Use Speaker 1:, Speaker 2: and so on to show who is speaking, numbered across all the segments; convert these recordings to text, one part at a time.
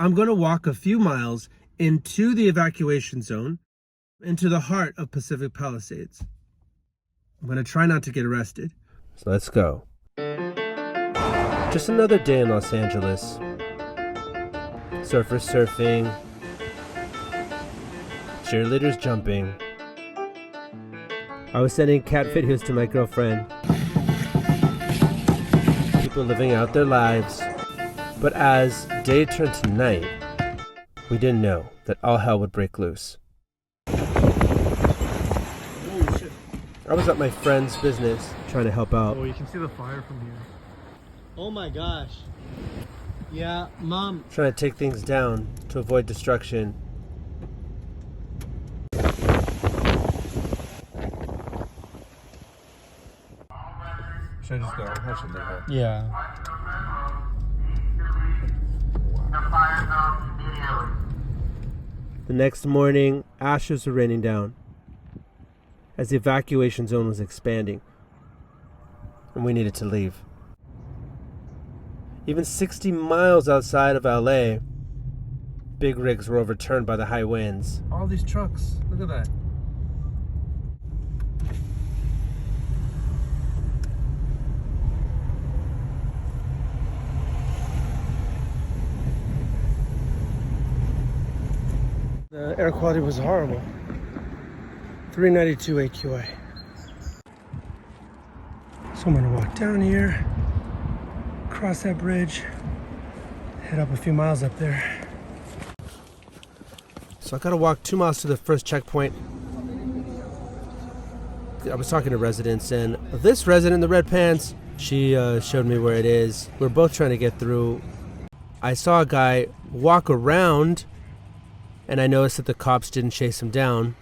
Speaker 1: I'm going to walk a few miles into the evacuation zone, into the heart of Pacific Palisades. I'm going to try not to get arrested. So let's go. Just another day in Los Angeles. Surfers surfing, cheerleaders jumping. I was sending cat videos to my girlfriend. People living out their lives. But as day turned to night, we didn't know that all hell would break loose. I was at my friend's business trying to help out.
Speaker 2: Oh, you can see the fire from here. Oh my gosh. Yeah, Mom.
Speaker 1: Trying to take things down to avoid destruction. Should I just go? How should they go?
Speaker 2: Yeah.
Speaker 1: The next morning, ashes were raining down as the evacuation zone was expanding, and we needed to leave. Even 60 miles outside of LA, big rigs were overturned by the high winds. All these trucks, look at that. The air quality was horrible. 392 AQI. So I'm gonna walk down here, cross that bridge, head up a few miles up there. So I gotta walk 2 miles to the first checkpoint. I was talking to residents, and this resident in the red pants, she showed me where it is. We're both trying to get through. I saw a guy walk around, and I noticed that the cops didn't chase him down.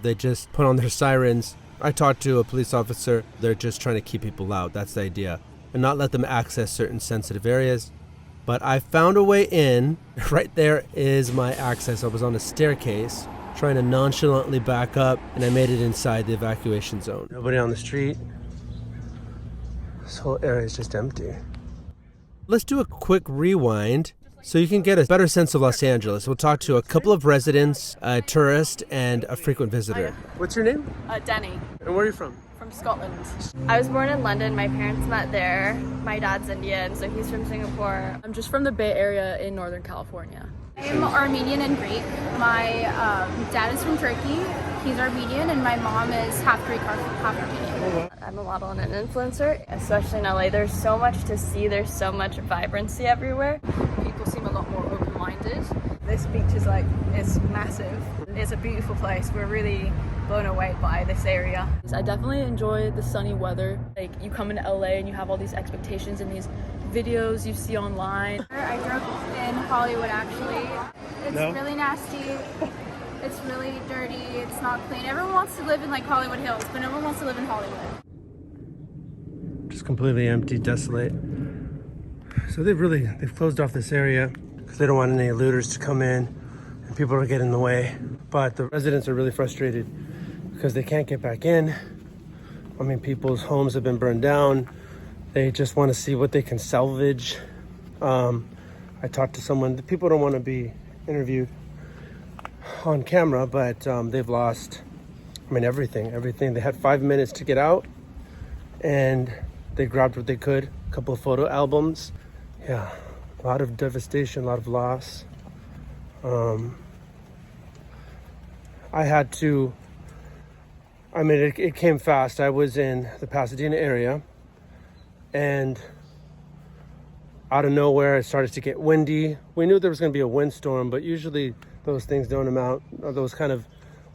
Speaker 1: They just put on their sirens. I talked to a police officer. They're just trying to keep people out. That's the idea. And not let them access certain sensitive areas. But I found a way in. Right there is my access. I was on a staircase trying to nonchalantly back up, and I made it inside the evacuation zone. Nobody on the street. This whole area is just empty. Let's do a quick rewind so you can get a better sense of Los Angeles. We'll talk to a couple of residents, a tourist, and a frequent visitor. What's your name?
Speaker 3: Danny.
Speaker 1: And where are you from?
Speaker 3: From Scotland. I was born in London. My parents met there. My dad's Indian, so he's from Singapore. I'm just from the Bay Area in Northern California. I'm Armenian and Greek. My dad is from Turkey. He's Armenian, and my mom is half Greek, half Armenian. I'm a model and an influencer, especially in LA. There's so much to see. There's so much vibrancy everywhere. People seem a lot more open-minded. This beach is massive. It's a beautiful place. We're really blown away by this area. I definitely enjoy the sunny weather. Like, you come into LA and you have all these expectations and these videos you see online.
Speaker 4: I grew up in Hollywood, actually. It's really nasty. It's really dirty. It's not clean. Everyone wants to live in like Hollywood Hills, but no one wants to live in Hollywood.
Speaker 1: Just completely empty, desolate. So they've closed off this area because they don't want any looters to come in and people are getting in the way. But the residents are really frustrated because they can't get back in. I mean, people's homes have been burned down. They just want to see what they can salvage. I talked to someone. The people don't want to be interviewed on camera, but they've lost, everything. They had 5 minutes to get out, and they grabbed what they could. A couple of photo albums. Yeah, a lot of devastation, a lot of loss. I had to, it came fast. I was in the Pasadena area, and out of nowhere, it started to get windy. We knew there was going to be a windstorm, but usually those things those kind of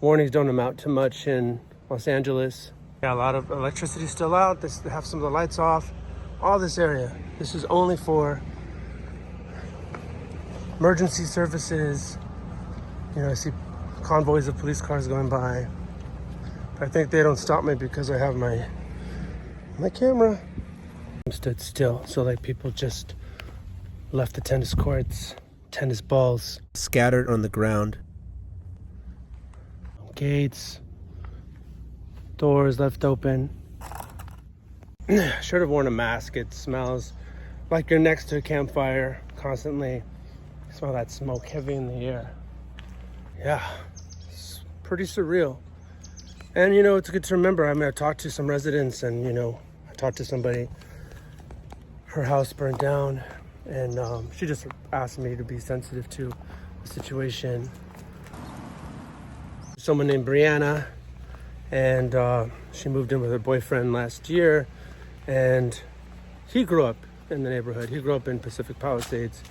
Speaker 1: warnings don't amount to much in Los Angeles. Yeah, a lot of electricity still out. They have some of the lights off. All this area, this is only for emergency services. I see convoys of police cars going by. But I think they don't stop me because I have my camera. Stood still, so people just left the tennis courts, tennis balls scattered on the ground. Gates, doors left open. Should have worn a mask. It smells like you're next to a campfire constantly. Smell that smoke heavy in the air. Yeah, it's pretty surreal. And you know, it's good to remember. I mean, I talked to some residents, and you know, I talked to somebody. Her house burned down, and she just asked me to be sensitive to the situation. Someone named Brianna, and she moved in with her boyfriend last year, and he grew up in the neighborhood. He grew up in Pacific Palisades.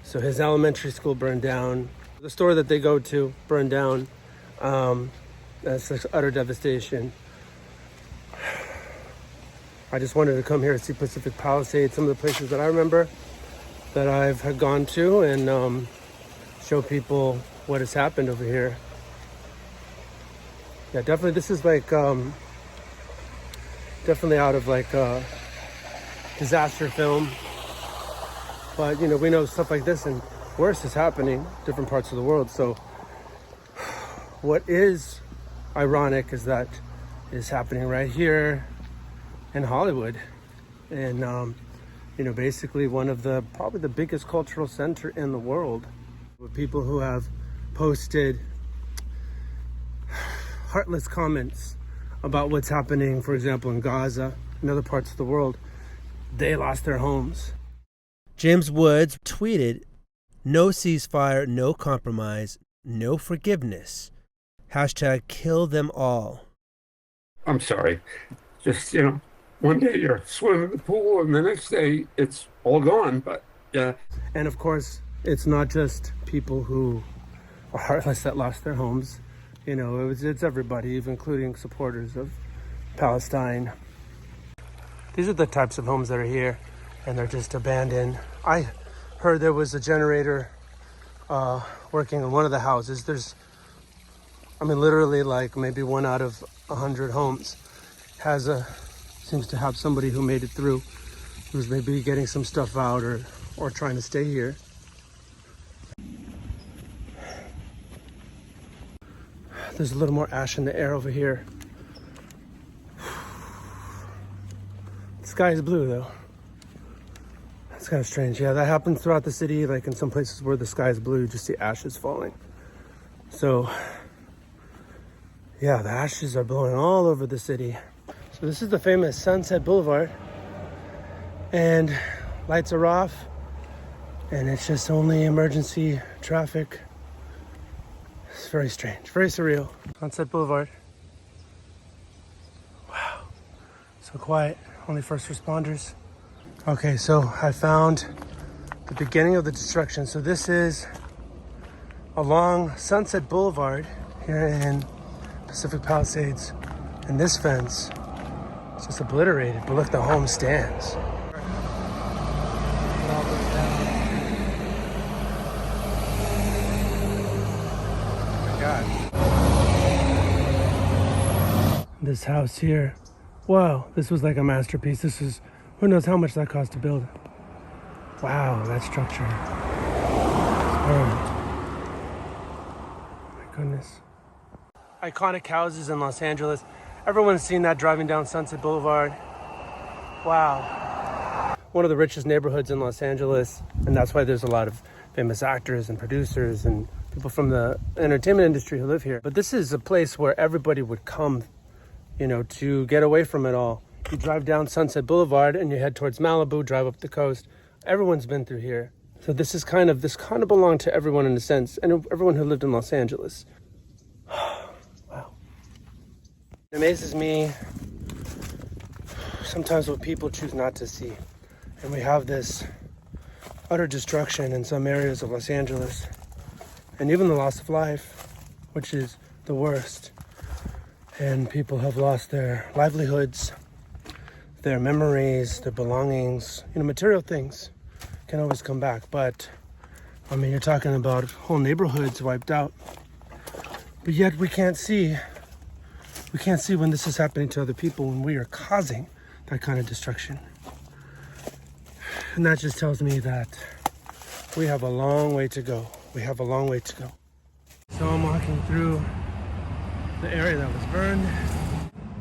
Speaker 1: So his elementary school burned down. The store that they go to burned down. That's like utter devastation. I just wanted to come here to see Pacific Palisades, some of the places that I remember that I've had gone to, and show people what has happened over here. Yeah, definitely. This is like definitely out of like a disaster film. But you know, we know stuff like this and worse is happening in different parts of the world. So what is ironic is that is happening right here in Hollywood, and you know, basically one of the probably the biggest cultural center in the world, with people who have posted heartless comments about what's happening, for example, in Gaza and other parts of the world. They lost their homes. James Woods tweeted, "No ceasefire, no compromise, no forgiveness. Hashtag kill them all."
Speaker 5: I'm sorry. Just, you know, one day you're swimming in the pool and the next day it's all gone, but yeah.
Speaker 1: And of course, it's not just people who are heartless that lost their homes. You know, it's everybody, even including supporters of Palestine. These are the types of homes that are here, and they're just abandoned. I heard there was a generator working in one of the houses. There's, I mean, literally like maybe 1 out of 100 homes seems to have somebody who made it through, who's maybe getting some stuff out or trying to stay here. There's a little more ash in the air over here. The sky is blue though. That's kind of strange. Yeah, that happens throughout the city. Like in some places where the sky is blue, you just see ashes falling. So yeah, the ashes are blowing all over the city. So this is the famous Sunset Boulevard, and lights are off, and it's just only emergency traffic. It's very strange, very surreal. Sunset Boulevard. Wow, so quiet, only first responders. Okay, so I found the beginning of the destruction. So this is along Sunset Boulevard here in Pacific Palisades, and this fence is just obliterated, but look, the home stands. This house here, wow, this was like a masterpiece. This is, who knows how much that cost to build. Wow, that structure is burned. Oh my goodness. Iconic houses in Los Angeles. Everyone's seen that driving down Sunset Boulevard. Wow. One of the richest neighborhoods in Los Angeles, and that's why there's a lot of famous actors and producers and people from the entertainment industry who live here. But this is a place where everybody would come, you know, to get away from it all. You drive down Sunset Boulevard and you head towards Malibu, drive up the coast. Everyone's been through here. So this kind of belonged to everyone in a sense, and everyone who lived in Los Angeles. Wow. It amazes me sometimes what people choose not to see. And we have this utter destruction in some areas of Los Angeles, and even the loss of life, which is the worst. And people have lost their livelihoods, their memories, their belongings. You know, material things can always come back, but I mean, you're talking about whole neighborhoods wiped out. But yet we can't see when this is happening to other people, when we are causing that kind of destruction. And that just tells me that we have a long way to go. We have a long way to go. So I'm walking through the area that was burned.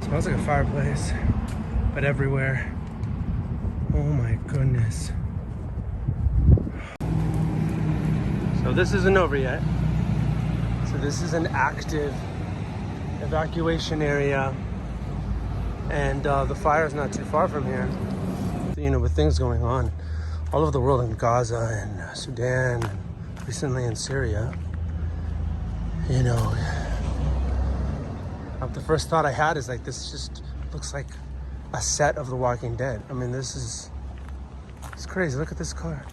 Speaker 1: It smells like a fireplace, but everywhere. Oh my goodness. So this isn't over yet. So this is an active evacuation area, and the fire is not too far from here. You know, with things going on all over the world, in Gaza and Sudan, and recently in Syria, you know, the first thought I had is like, this just looks like a set of The Walking Dead. I mean, it's crazy. Look at this car.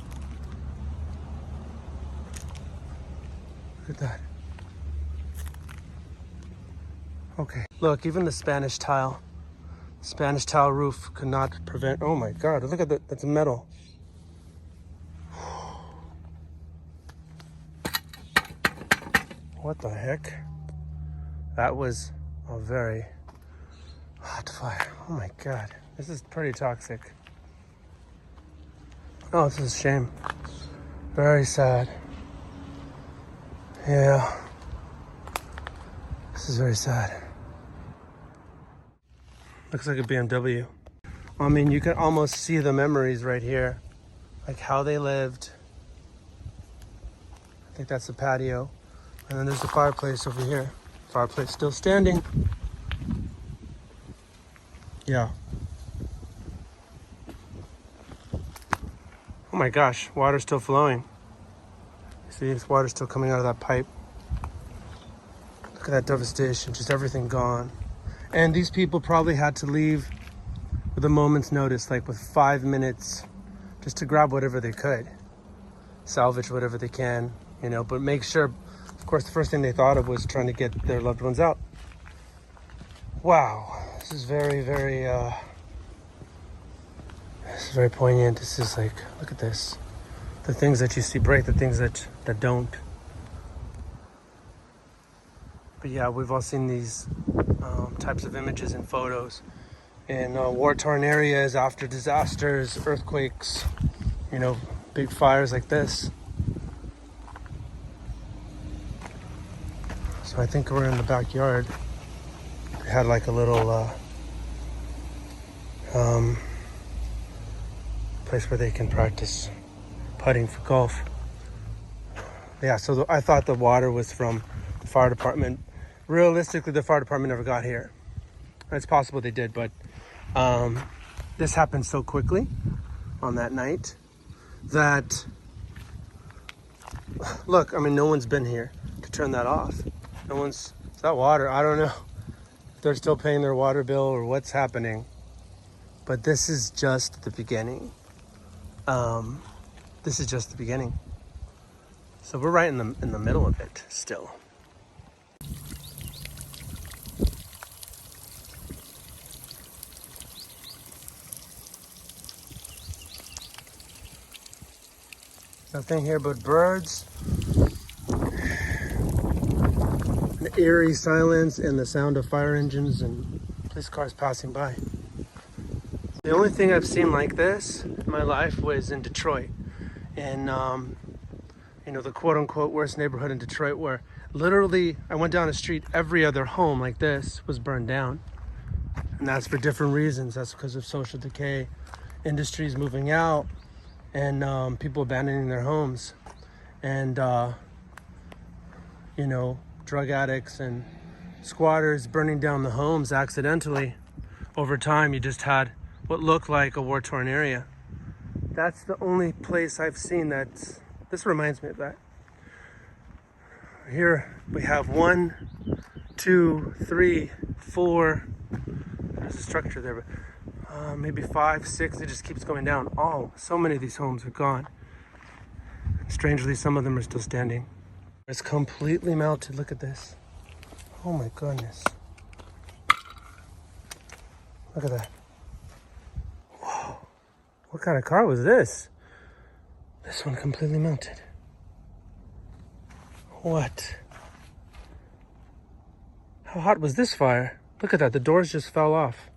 Speaker 1: Look at that. Okay, look, even the Spanish tile roof could not prevent, oh my God, look at that, that's metal. What the heck? That was a very hot fire. Oh my God, this is pretty toxic. Oh, this is a shame. Very sad. Yeah. This is very sad. Looks like a BMW. I mean, you can almost see the memories right here. Like how they lived. I think that's the patio. And then there's the fireplace over here. Fireplace still standing. Yeah. Oh my gosh, water's still flowing. See, this water's still coming out of that pipe. Look at that devastation, just everything gone. And these people probably had to leave with a moment's notice, like with 5 minutes, just to grab whatever they could. Salvage whatever they can, you know, but make sure, of course, the first thing they thought of was trying to get their loved ones out. Wow, this is very, very, this is very poignant. This is like, look at this. The things that you see break, the things that don't. But yeah, we've all seen these types of images and photos in war-torn areas after disasters, earthquakes, you know, big fires like this. So I think we're in the backyard. We had like a little place where they can practice putting for golf. Yeah, so I thought the water was from the fire department. Realistically, the fire department never got here. It's possible they did, but this happened so quickly on that night that, look, I mean, no one's been here to turn that off. No one's, is that water? I don't know if they're still paying their water bill or what's happening, but this is just the beginning. This is just the beginning. So we're right in the middle of it still. Nothing here but birds, an eerie silence, and the sound of fire engines and police cars passing by. The only thing I've seen like this in my life was in Detroit, in you know, the quote-unquote worst neighborhood in Detroit, where literally I went down the street, every other home like this was burned down, and that's for different reasons. That's because of social decay, industries moving out, and people abandoning their homes, and you know, drug addicts and squatters burning down the homes accidentally. Over time, you just had what looked like a war-torn area. That's the only place I've seen that's, this reminds me of that. Here we have 1, 2, 3, 4, there's a structure there, but maybe 5, 6, it just keeps going down. Oh, so many of these homes are gone. Strangely, some of them are still standing. It's completely melted, look at this. Oh my goodness. Look at that. Whoa, what kind of car was this? This one completely melted. What? How hot was this fire? Look at that, the doors just fell off.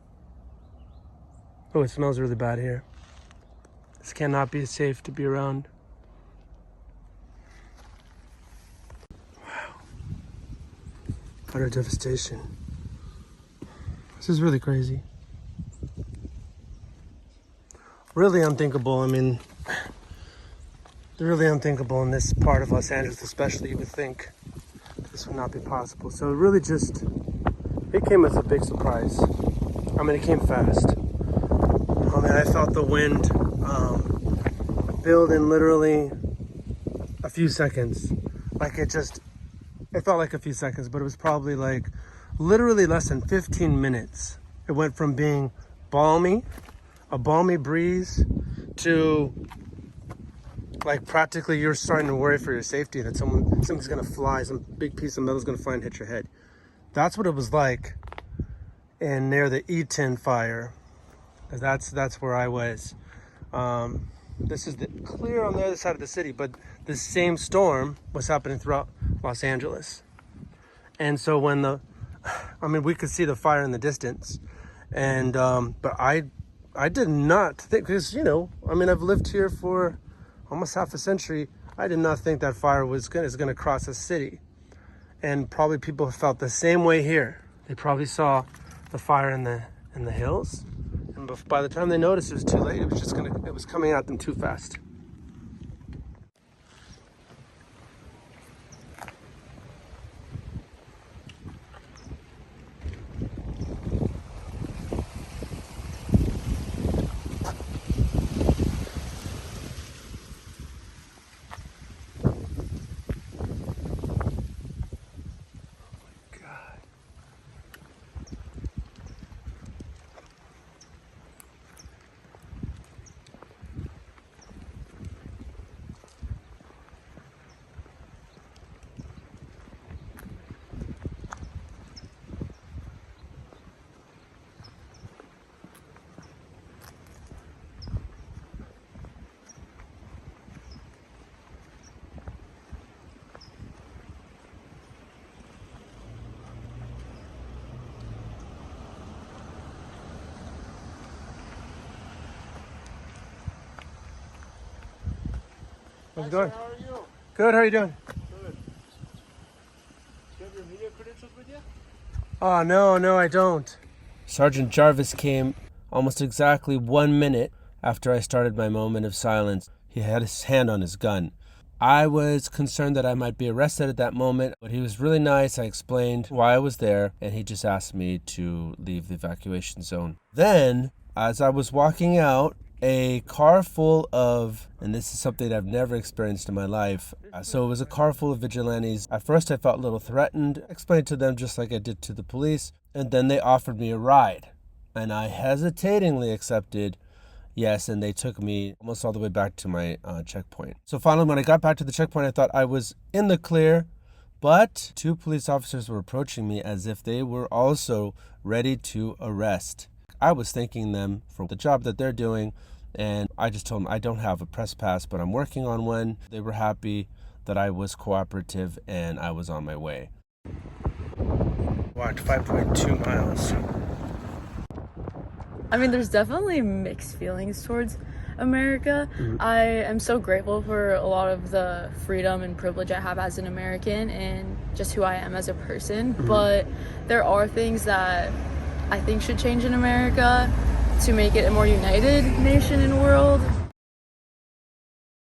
Speaker 1: Oh, it smells really bad here. This cannot be safe to be around. Wow. Utter devastation. This is really crazy. Really unthinkable. I mean, really unthinkable in this part of Los Angeles, especially. You would think this would not be possible. So it really just, it came as a big surprise. I mean, it came fast. I mean, I felt the wind build in literally a few seconds. Like it felt like a few seconds, but it was probably like literally less than 15 minutes. It went from being balmy, a balmy breeze, to like practically you're starting to worry for your safety that something's gonna fly, some big piece of metal's gonna fly and hit your head. That's what it was like in near the E10 fire. That's where I was. This is clear on the other side of the city, but the same storm was happening throughout Los Angeles. And so when we could see the fire in the distance, and but I did not think, because I've lived here for almost half a century. I did not think that fire is gonna cross the city, and probably people felt the same way here. They probably saw the fire in the hills, and by the time they noticed, it was too late. It was coming at them too fast. How's it going?
Speaker 2: How are you?
Speaker 1: Good, how are you doing?
Speaker 2: Good. Do you have your media credentials with you?
Speaker 1: Oh, no, I don't. Sergeant Jarvis came almost exactly 1 minute after I started my moment of silence. He had his hand on his gun. I was concerned that I might be arrested at that moment, but he was really nice. I explained why I was there, and he just asked me to leave the evacuation zone. Then, as I was walking out, a car full of, and this is something I've never experienced in my life, so it was a car full of vigilantes. At first I felt a little threatened. I explained to them just like I did to the police, and then they offered me a ride, and I hesitatingly accepted yes, and they took me almost all the way back to my checkpoint. So finally, when I got back to the checkpoint, I thought I was in the clear, but 2 police officers were approaching me as if they were also ready to arrest. I was thanking them for the job that they're doing, and I just told them I don't have a press pass, but I'm working on one. They were happy that I was cooperative, and I was on my way. Walked 5.2 miles.
Speaker 3: I mean, there's definitely mixed feelings towards America. Mm-hmm. I am so grateful for a lot of the freedom and privilege I have as an American and just who I am as a person. Mm-hmm. But there are things that I think should change in America to make it a more united nation and world.